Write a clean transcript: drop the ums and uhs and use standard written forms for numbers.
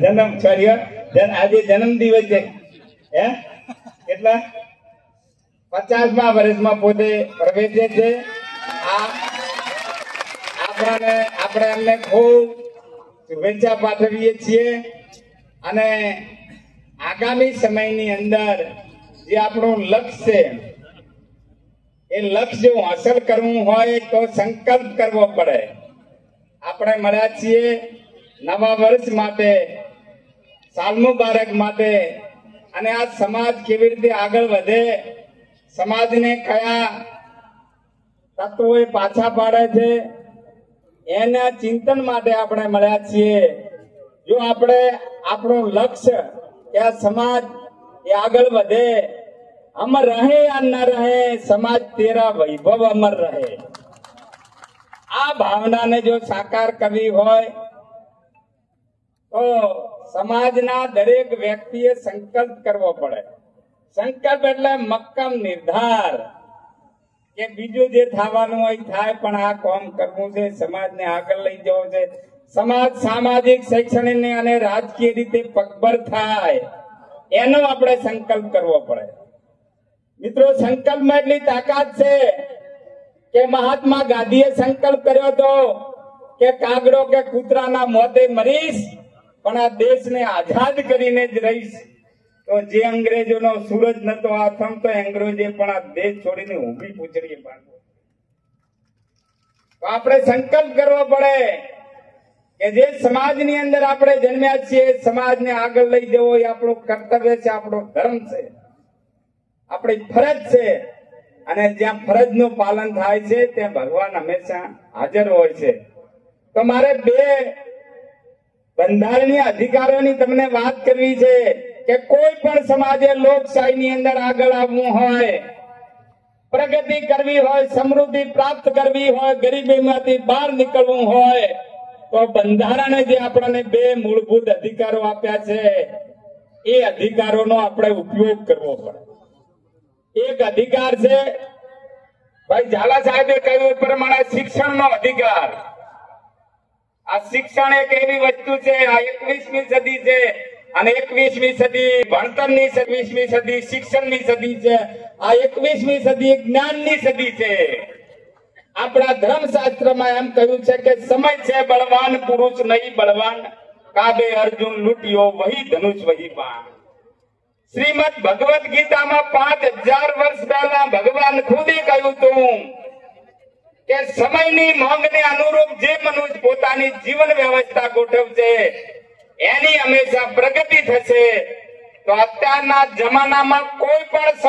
જન્મ છોડ્યો આજે જન્મ દિવસ છે હે કેટલા 50મા વર્ષમાં પોતે પ્રવેશે છે. આપણે એમને ખૂબ શુભેચ્છા પાઠવીએ છીએ અને આગામી સમયની અંદર જે આપણું લક્ષ્ય છે એ લક્ષ્ય હાંસલ કરવું હોય તો સંકલ્પ કરવો પડે. આપણે મળ્યા છીએ નવા વર્ષ માટે, સાલ મુબારક માટે, અને આ સમાજ કેવી રીતે આગળ વધે, સમાજને કયા તત્વોએ પાછા પાડે છે એના ચિંતન માટે આપણે મળ્યા છીએ. જો આપણે આપણું લક્ષ્ય કે આ સમાજ એ આગળ વધે, અમર રહે યા ન રહે, સમાજ તેરા વૈભવ અમર રહે, આ ભાવનાને જો સાકાર કરવી હોય તો સમાજના દરેક વ્યક્તિએ સંકલ્પ કરવો પડે. સંકલ્પ એટલે મક્કમ નિર્ધાર કે બીજું જે થવાનું હોય થાય, પણ આ કામ કરવું છે, સમાજને આગળ લઈ જવો છે, સમાજ સામાજિક, શૈક્ષણિક અને રાજકીય રીતે પગભર થાય એનો આપણે સંકલ્પ કરવો પડે. મિત્રો, સંકલ્પમાં એટલી તાકાત છે કે મહાત્મા ગાંધીએ સંકલ્પ કર્યો હતો કે કાગડો કે કૂતરાના મોતે મરીશ પણ આ દેશને આઝાદ કરીને જ રહીશ. તો જે અંગ્રેજોનો સૂરજ નતો આથમતો, અંગ્રેજે પણ આ દેશ છોડીને ઊભી પૂછડીએ બાંધ્યો. તો આપણે સંકલ્પ કરવો પડે કે જે સમાજની અંદર આપણે જન્મ્યા છીએ, સમાજને આગળ લઈ જવો એ આપણું કર્તવ્ય છે, આપણો ધર્મ છે, આપણી ફરજ છે. અને જ્યાં ફરજનું પાલન થાય છે ત્યાં ભગવાન હંમેશા હાજર હોય છે. તો મારે બે બંધારણીય અધિકારોની તમને વાત કરવી છે કે કોઈ પણ સમાજે લોકશાહીની અંદર આગળ આવવું હોય, પ્રગતિ કરવી હોય, સમૃદ્ધિ પ્રાપ્ત કરવી હોય, ગરીબીમાંથી બહાર નીકળવું હોય તો બંધારણે જે આપણને બે મૂળભૂત અધિકારો આપ્યા છે એ અધિકારોનો આપણે ઉપયોગ કરવો પડે. એક અધિકાર છે ભાઈ ઝાલા સાહેબે કહ્યું એ પ્રમાણે શિક્ષણનો અધિકાર. આ શિક્ષણ એક એવી વસ્તુ છે, આ 21મી સદી છે અને 21મી સદી ભણતરની, 20મી સદી શિક્ષણની સદી છે, આ 21મી સદી જ્ઞાનની સદી છે. આપણા ધર્મશાસ્ત્રમાં એમ કહ્યું છે કે સમય છે બળવાન પુરુષ નહીં બળવાન, કાબે અર્જુન લૂટ્યો વહી ધનુષ વહી બાણ. શ્રીમદ ભગવદ ગીતામાં 5000 વર્ષ પહેલા ભગવાન ખુદે કહ્યું હતું કે સમયની માંગને અનુરૂપ જે મનુષ્ય પોતાની જીવન વ્યવસ્થા ગોઠવશે એની હંમેશા પ્રગતિ થશે. તો અત્યારના જમાનામાં કોઈ પણ